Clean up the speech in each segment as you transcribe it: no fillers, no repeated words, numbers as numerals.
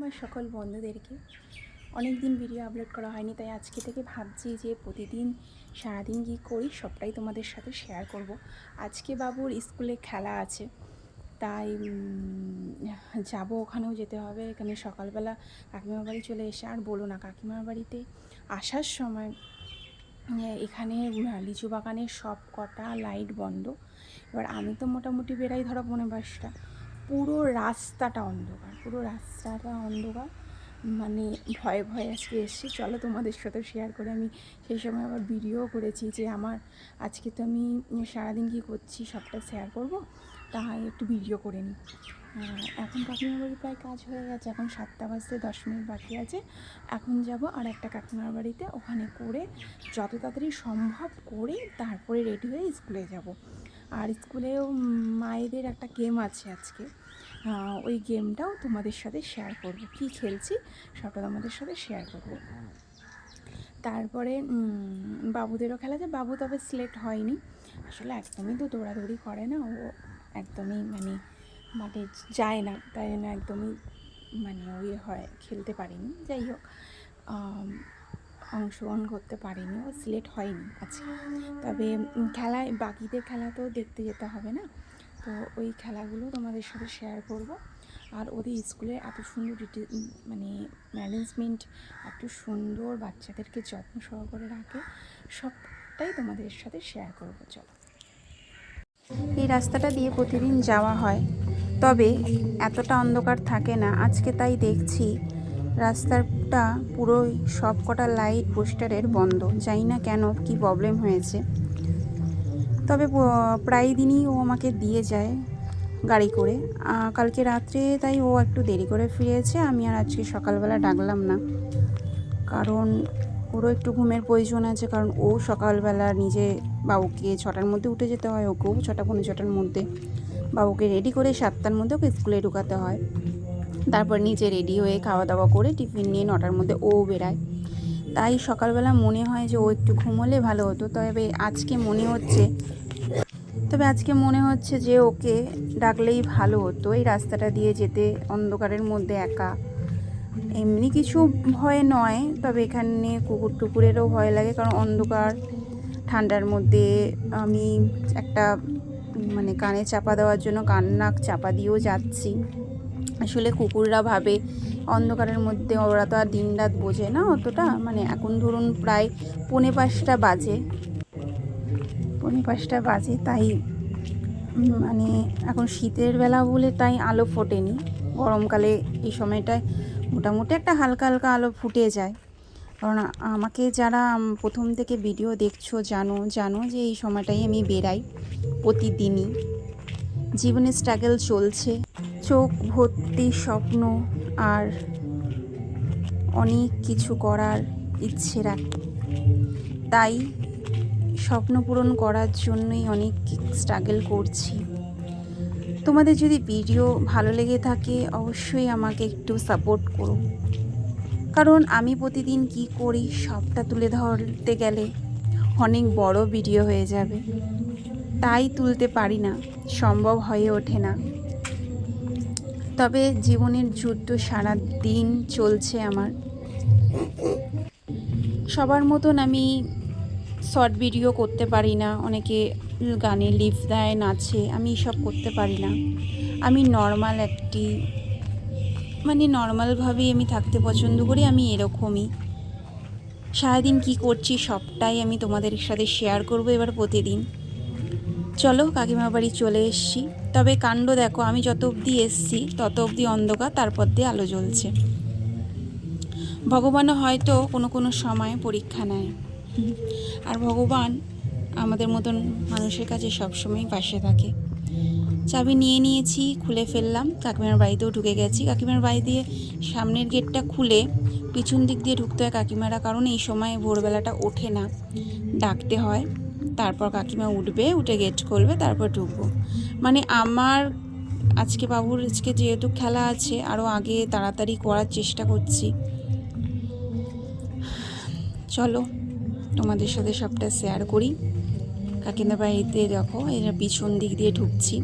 আমার সকল বন্ধুদেরকে। অনেক দিন ভিডিও আপলোড করা হয়নি, তাই আজকে থেকে ভাবছি যে প্রতিদিন সারাদিন কী করি সবটাই তোমাদের সাথে শেয়ার করব। আজকে বাবুর স্কুলে খেলা আছে, তাই যাব, ওখানেও যেতে হবে। এখানে সকালবেলা কাকিমার বাড়ি চলে এসে, আর বলো না, কাকিমার বাড়িতে আসার সময় এখানে লিচু বাগানের সব কটা লাইট বন্ধ। এবার আমি তো মোটামুটি বেরাই ধরো 5:30, পুরো রাস্তাটা অন্ধকার, মানে ভয়ে ভয়ে আজকে এসেছি। চলো তোমাদের সাথে শেয়ার করে। আমি সেই সময় আবার ভিডিও করেছি যে আমার আজকে তো আমি সারাদিন কী করছি সবটা শেয়ার করব, তাই একটু ভিডিও করে নিই। এখন কাকিমার বাড়ি প্রায় কাজ হয়ে গেছে, এখন 7টা বাজতে 10 মিনিট বাকি আছে। এখন যাব আর একটা কাকিমার বাড়িতে, ওখানে করে যত তাড়াতাড়ি সম্ভব করে তারপরে রেডি হয়ে স্কুলে যাব। আর স্কুলেও মায়েদের একটা গেম আছে আজকে, ওই গেমটাও তোমাদের সাথে শেয়ার করব। কি খেলছি সবটা তোমাদের সাথে শেয়ার করব। তারপরে বাবুদেরও খেলা আছে। বাবু তবে সিলেক্ট হয়নি, আসলে একদমই তো দৌড়াদৌড়ি করে না, ও একদমই মাঠে যায় না, তাই জন্য একদমই ওই হয়, খেলতে পারিনি। যাই হোক, অংশগ্রহণ করতে পারিনি, ও সিলেক্ট হয়নি আজকে। তবে খেলায় বাকিদের খেলা তো দেখতে যেতে হবে না, তো ওই খেলাগুলো তোমাদের সাথে শেয়ার করব। আর ওদের স্কুলে এত সুন্দর ম্যানেজমেন্ট, এত সুন্দর বাচ্চাদেরকে যত্ন সহকারে রাখে, সবটাই তোমাদের সাথে শেয়ার করব। চলো, এই রাস্তাটা দিয়ে প্রতিদিন যাওয়া হয়, তবে এতটা অন্ধকার থাকে না আজকে। তাই দেখছি রাস্তাটা পুরোই সব কটা লাইট পোস্টারের বন্ধ, জানি না কেন, কি প্রবলেম হয়েছে। তবে প্রায় দিনই ও আমাকে দিয়ে যায় গাড়ি করে। কালকে রাত্রে তাই ও একটু দেরি করে ফিরেছে, আমি আর আজকে সকালবেলা ডাকলাম না, কারণ ওরও একটু ঘুমের প্রয়োজন আছে। কারণ ও সকালবেলা নিজে বাবুকে 6টার মধ্যে উঠে যেতে হয়, ওকেও 6টা 6:45 মধ্যে বাবুকে রেডি করে 7টার মধ্যে ওকে স্কুলে ঢুকাতে হয়। তারপর নিজে রেডি হয়ে খাওয়া দাওয়া করে টিফিন নিয়ে 9টার মধ্যে ও বেরায়। তাই সকালবেলা মনে হয় যে ও একটু ঘুমোলে ভালো হতো। তবে আজকে মনে হচ্ছে যে ওকে ডাকলেই ভালো হতো, এই রাস্তাটা দিয়ে যেতে অন্ধকারের মধ্যে একা। এমনি কিছু ভয় নয়, তবে এখানে কুকুর টুকুরেরও ভয় লাগে, কারণ অন্ধকার ঠান্ডার মধ্যে আমি একটা কানে চাপা দেওয়ার জন্য কান নাক চাপা দিয়েও যাচ্ছি। আসলে কুকুররা ভাবে অন্ধকারের মধ্যে, ওরা তো আর দিন রাত বোঝে না অতটা। এখন ধরুন প্রায় 4:45 বাজে, তাই এখন শীতের বেলা বলে তাই আলো ফোটেনি। গরমকালে এই সময়টায় মোটামুটি একটা হালকা হালকা আলো ফুটে যায়। কারণ আমাকে যারা প্রথম থেকে ভিডিও দেখছো জানো যে এই সময়টাই আমি বেরাই প্রতিদিনই। জীবনে স্ট্রাগল চলছে, চোখ ভর্তি স্বপ্ন আর অনেক কিছু করার ইচ্ছে রাখি, তাই স্বপ্ন পূরণ করার জন্যই অনেক স্ট্রাগল করছি। তোমাদের যদি ভিডিও ভালো লেগে থাকে অবশ্যই আমাকে একটু সাপোর্ট করো, কারণ আমি প্রতিদিন কি করি সবটা তুলে ধরতে গেলে অনেক বড় ভিডিও হয়ে যাবে, তাই তুলতে পারি না, সম্ভব হয়ে ওঠে না। তবে জীবনের যুদ্ধ সারা দিন চলছে আমার। সবার মতন আমি শর্ট ভিডিও করতে পারি না, অনেকে গানে লিপ দেয়, নাচে, আমি সব করতে পারি না। আমি নর্মালভাবেই আমি থাকতে পছন্দ করি। আমি এরকমই সারাদিন কি করছি সবটাই আমি তোমাদের সাথে শেয়ার করব এবার প্রতিদিন। চলো, কাকিমা বাড়ি চলে এসেছি। তবে কাণ্ড দেখো, আমি যত অবধি এসছি তত অবধি অন্ধকার, তারপর দিয়ে আলো জ্বলছে। ভগবানও হয়তো কোনো সময় পরীক্ষা নেয়, আর ভগবান আমাদের মতন মানুষের কাছে সবসময় পাশে থাকে। চাবি নিয়ে নিয়েছি, খুলে ফেললাম, কাকিমার বাড়িতেও ঢুকে গেছি। কাকিমার বাড়ি দিয়ে সামনের গেটটা খুলে পিছন দিক দিয়ে ঢুকতে হয় কাকিমারা, কারণ এই সময় ভোরবেলাটা ওঠে না, ডাকতে হয়। তারপর কাকিমা উঠে গেট খুলবে, তারপর ঢুকবো। আমার বাবুর যেহেতু খেলা আছে, আরও আগে তাড়াতাড়ি করার চেষ্টা করছি। চলো তোমাদের সাথে সবটা শেয়ার করি। কাকিমা বাড়িতে দেখো, এরা পিছন দিক দিয়ে ঢুকছি।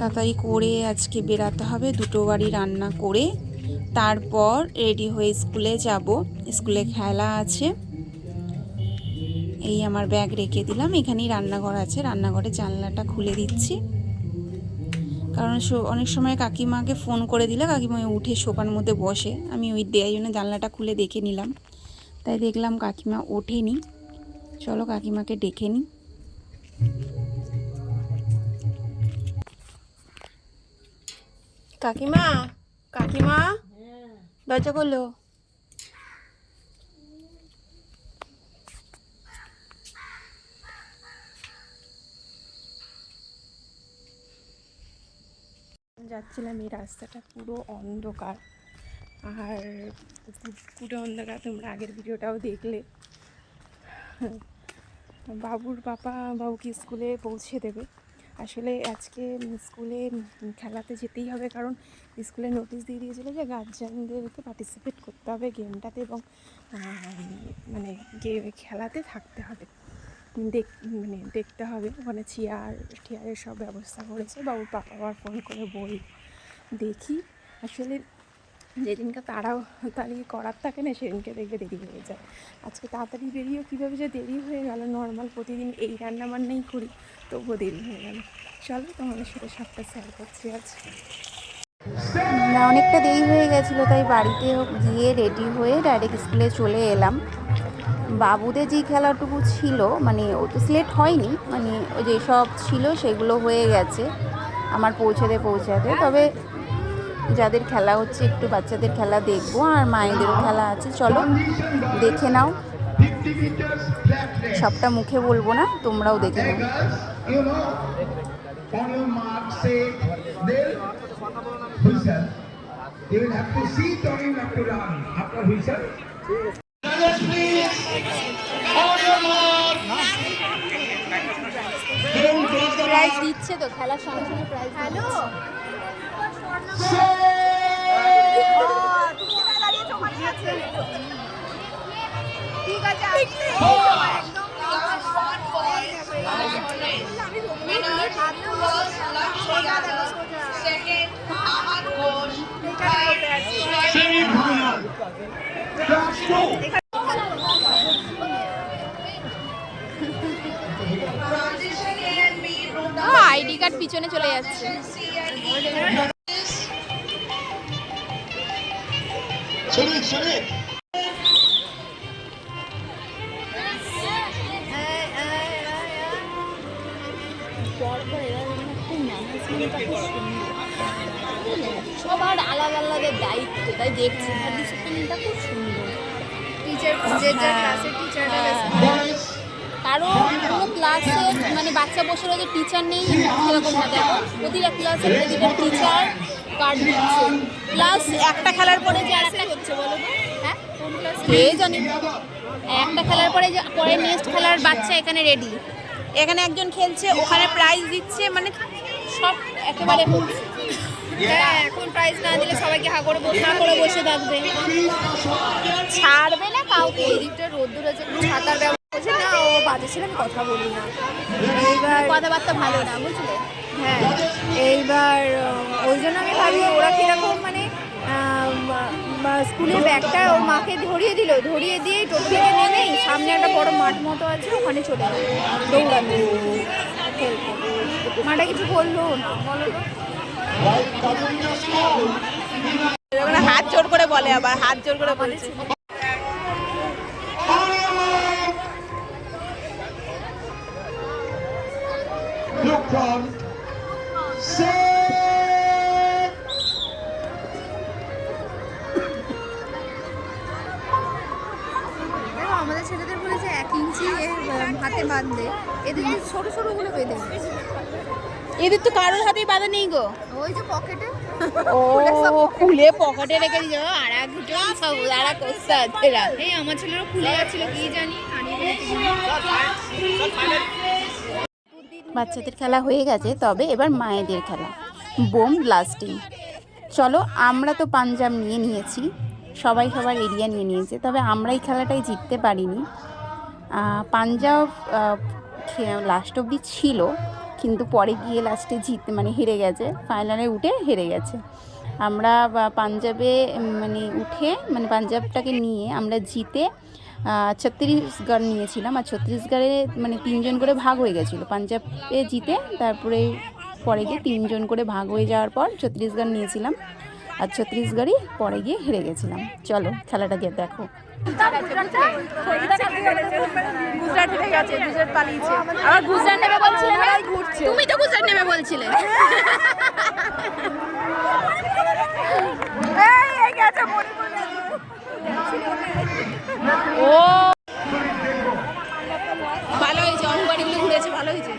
তাড়াতাড়ি করে আজকে বেরাতে হবে, 2টো বাড়ি রান্না করে তারপর রেডি হয়ে স্কুলে যাব। স্কুলে খেলা আছে। এই আমার ব্যাগ রেখে দিলাম, এখানেই রান্নাঘর আছে, রান্নাঘরে জানলাটা খুলে দিচ্ছি, কারণ অনেক সময় কাকিমাকে ফোন করে দিলে কাকিমা উঠে সোফার মধ্যে বসে, আমি ওই দেওয়ার জন্য জানলাটা খুলে দেখে নিলাম। তাই দেখলাম কাকিমা ওঠেনি, চলো কাকিমাকে ডেকে নিই। কাকিমা, কাকিমা দরজা খোলো। যাচ্ছিলাম, এই রাস্তাটা পুরো অন্ধকার, আর পুরো অন্ধকার, তোমরা আগের ভিডিওটাও দেখলে। বাবুকে স্কুলে পৌঁছে দেবে। আসলে আজকে স্কুলে খেলাতে যেতেই হবে, কারণ স্কুলে নোটিশ দিয়ে দিয়েছিল যে গার্জিয়ানদেরকে পার্টিসিপেট করতে হবে গেমটাতে, এবং মানে খেলাতে থাকতে হবে, দেখতে হবে। ওখানে চেয়ারের সব ব্যবস্থা করেছে। বাবুর পাপা আবার ফোন করে বই দেখি। আসলে যেদিনকে তাড়াতাড়ি করার থাকে না, সেদিনকে দেখবে দেরি হয়ে যায়। আজকে তাড়াতাড়ি বেরিয়েও কীভাবে যে দেরি হয়ে গেল, নর্মাল প্রতিদিন এই রান্নাবান্নাই করি, তবুও দেরি হয়ে গেল। চলো তোমাদের সাথে সবটা শেয়ার করছি আজ। অনেকটা দেরি হয়ে গেছিলো, তাই বাড়িতে গিয়ে রেডি হয়ে ডাইরেক্ট স্কুলে চলে এলাম। বাবুদের যে খেলাটুকু ছিল, মানে ও তো সিলেক্ট হয়নি, মানে যেসব ছিল সেগুলো হয়ে গেছে আমার পৌঁছাতে। তবে যাদের খেলা হচ্ছে, একটু বাচ্চাদের খেলা দেখবো, আর মায়েদেরও খেলা আছে, চলো দেখে নাও। সবটা মুখে বলবো না, তোমরাও দেখে নাও। প্রাইজ দিচ্ছে তো, খেলার সঙ্গে সঙ্গে প্রাইজ। হ্যালো, ঠিক আছে, আইডি কার্ড পিছনে চলে যাচ্ছে। সবার আলাদা আলাদা দায়িত্ব, তাই দেখছি ডিসিপ্লিনটা খুব সুন্দর। কারণ কোনো ক্লাসে মানে বাচ্চা বসে রয়েছে, টিচার নেই সেরকম না। দেখো প্রতিটা ক্লাসে প্রতিটা টিচার কার্ড দিচ্ছে, প্লাস একটা খেলার পরে যে আর একটা হচ্ছে বলো তো, হ্যাঁ কোন ক্লাস কে জানি, একটা খেলার পরে যে পরে নেক্সট খেলার বাচ্চা এখানে রেডি, এখানে একজন খেলছে, ওখানে প্রাইজ দিচ্ছে, মানে সব একেবারে। হ্যাঁ, এখন প্রাইজ না দিলে সবাইকে হা করে বসে থাকবে, ছাড়বে না কাউকে। এই দিকটা রোদ্দুর আছে, ছাতার ব্যবস্থা করছে না, ও বাজে ছিল, আমি কথা বলি না, এইবার কথাবার্তা ভালো না, বুঝলে। হ্যাঁ, এইবার ওই জন্য আমি ভাবি ওরা কীরকম, মানে স্কুলের ব্যাগটা ওর মাকে ধরিয়ে দিয়ে টোটো থেকে নেমেই সামনে একটা বড় মাঠ মতো আছে, ওখানে চলে গেল দৌড়ানো খেলতে। মাটা কিছু বললো না, বলো তো, হাত জোর করে বলে, আবার হাত জোর করে বলেছে। আমাদের ছেলেদের বলেছে 1 ইঞ্চি হাতে বাঁধবে, এদের ছোট ছোটগুলো বেঁধে, এদের তো কারোর হাতেই বাঁধা নেই গো, ওই যে পকেটে, ও খুলে পকেটে রেখে দিও। আর এক দুটো সব যারা করছে এই আমার ছেলেরও খুলে যাচ্ছিল, কি জানি। বাচ্চাদের খেলা হয়ে গেছে, তবে এবার মায়েদের খেলা, বোম ব্লাস্টিং। চলো, আমরা তো পাঞ্জাব নিয়ে নিয়েছি, সবাই সবার এরিয়া নিয়ে নিয়েছে, তবে আমরা এই খেলাটাই জিততে পারিনি। পাঞ্জাব লাস্ট অবধি ছিল, কিন্তু পরে গিয়ে লাস্টে মানে হেরে গেছে, ফাইনালে উঠে হেরে গেছে। আমরা পাঞ্জাবে মানে উঠে মানে পাঞ্জাবটাকে নিয়ে আমরা জিতে ছত্তিশগড় নিয়েছিলাম। আর ছত্তিশগড়ে মানে 3 জন করে ভাগ হয়ে গেছিলো। পাঞ্জাবে জিতে তারপরে পরে গিয়ে 3 জন করে ভাগ হয়ে যাওয়ার পর ছত্তিশগড় নিয়েছিলাম, আর ছত্তিশগড়ই পরে গিয়ে হেরে গেছিলাম। চলো খেলাটা গিয়ে দেখো। গুজরাট হেরে গেছে, গুজরাট পালিয়েছে। আবার গুজরাট নেবে বলছিলে না? তুমি তো গুজরাট নেবে বলছিলে। ও ভালো হয়েছে, অঙ্গবাড়িগুলো ঘুরেছে, ভালো হয়েছে।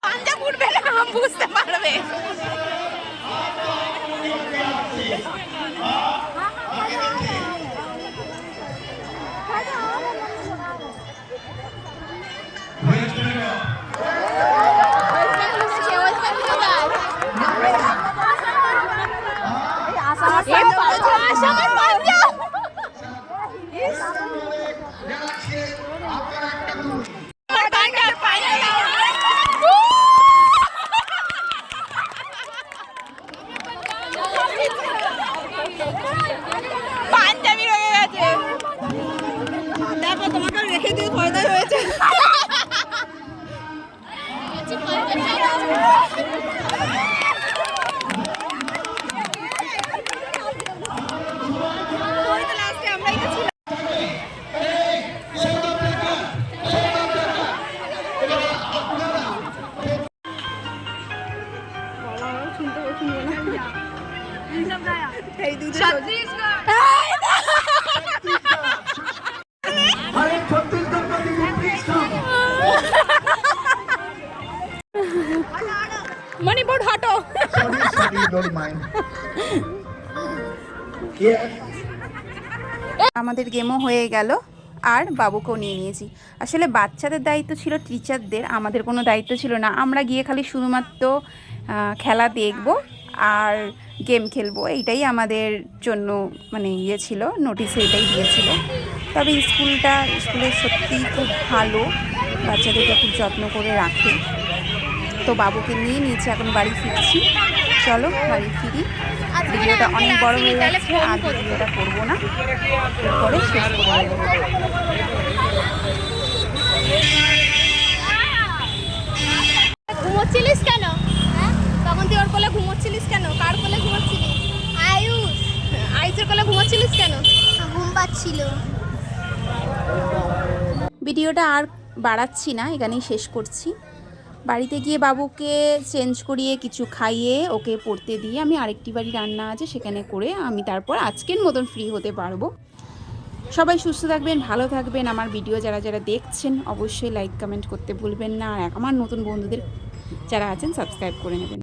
পাঞ্জাব উঠবে না, বুঝতে পারবে। পাঞ্জাবি রয়ে গেছে, দেখো তোমাকে রেখে দিয়ে ফায়দা হয়েছে। মণিপুর হাটো। আমাদের গেমও হয়ে গেল আর বাবুকেও নিয়ে নিয়েছি। আসলে বাচ্চাদের দায়িত্ব ছিল টিচারদের, আমাদের কোনো দায়িত্ব ছিল না। আমরা গিয়ে খালি শুধুমাত্র খেলা দেখব আর গেম খেলবো, এইটাই আমাদের জন্য মানে ইয়ে ছিল, নোটিশে এটাই দিয়েছিল। তবে স্কুলের সত্যিই খুব ভালো, বাচ্চাদেরকে খুব যত্ন করে রাখে। তো বাবুকে নিয়ে নিয়েছি, এখন বাড়ি ফিরছি। চলো বাড়ি ফিরি। ভিডিওটা অনেক বড় হয়ে যাচ্ছে, আর ভিডিওটা করবো না, এরপরে শেষ করে দেবো। ঘুমোচ্ছিলিস কেন? তখন তুই ওর কোলে ঘুমোচ্ছিলিস কেন? কার কোলে ঘুমোচ্ছিলিস? আয়ুষের কোলে ঘুমোচ্ছিলিস কেন? ঘুম পাচ্ছিল। ভিডিওটা আর বাড়াচ্ছি না, এখানেই শেষ করছি। বাড়িতে গিয়ে বাবুকে চেঞ্জ করিয়ে কিছু খাইয়ে ওকে পড়তে দিয়ে আমি আরেকটি বাড়ি রান্না আছে সেখানে করে আমি তারপর আজকের মতন ফ্রি হতে পারবো। সবাই সুস্থ থাকবেন, ভালো থাকবেন। আমার ভিডিও যারা যারা দেখছেন অবশ্যই লাইক কমেন্ট করতে ভুলবেন না, আর আমার নতুন বন্ধুদের যারা আছেন সাবস্ক্রাইব করে নেবেন।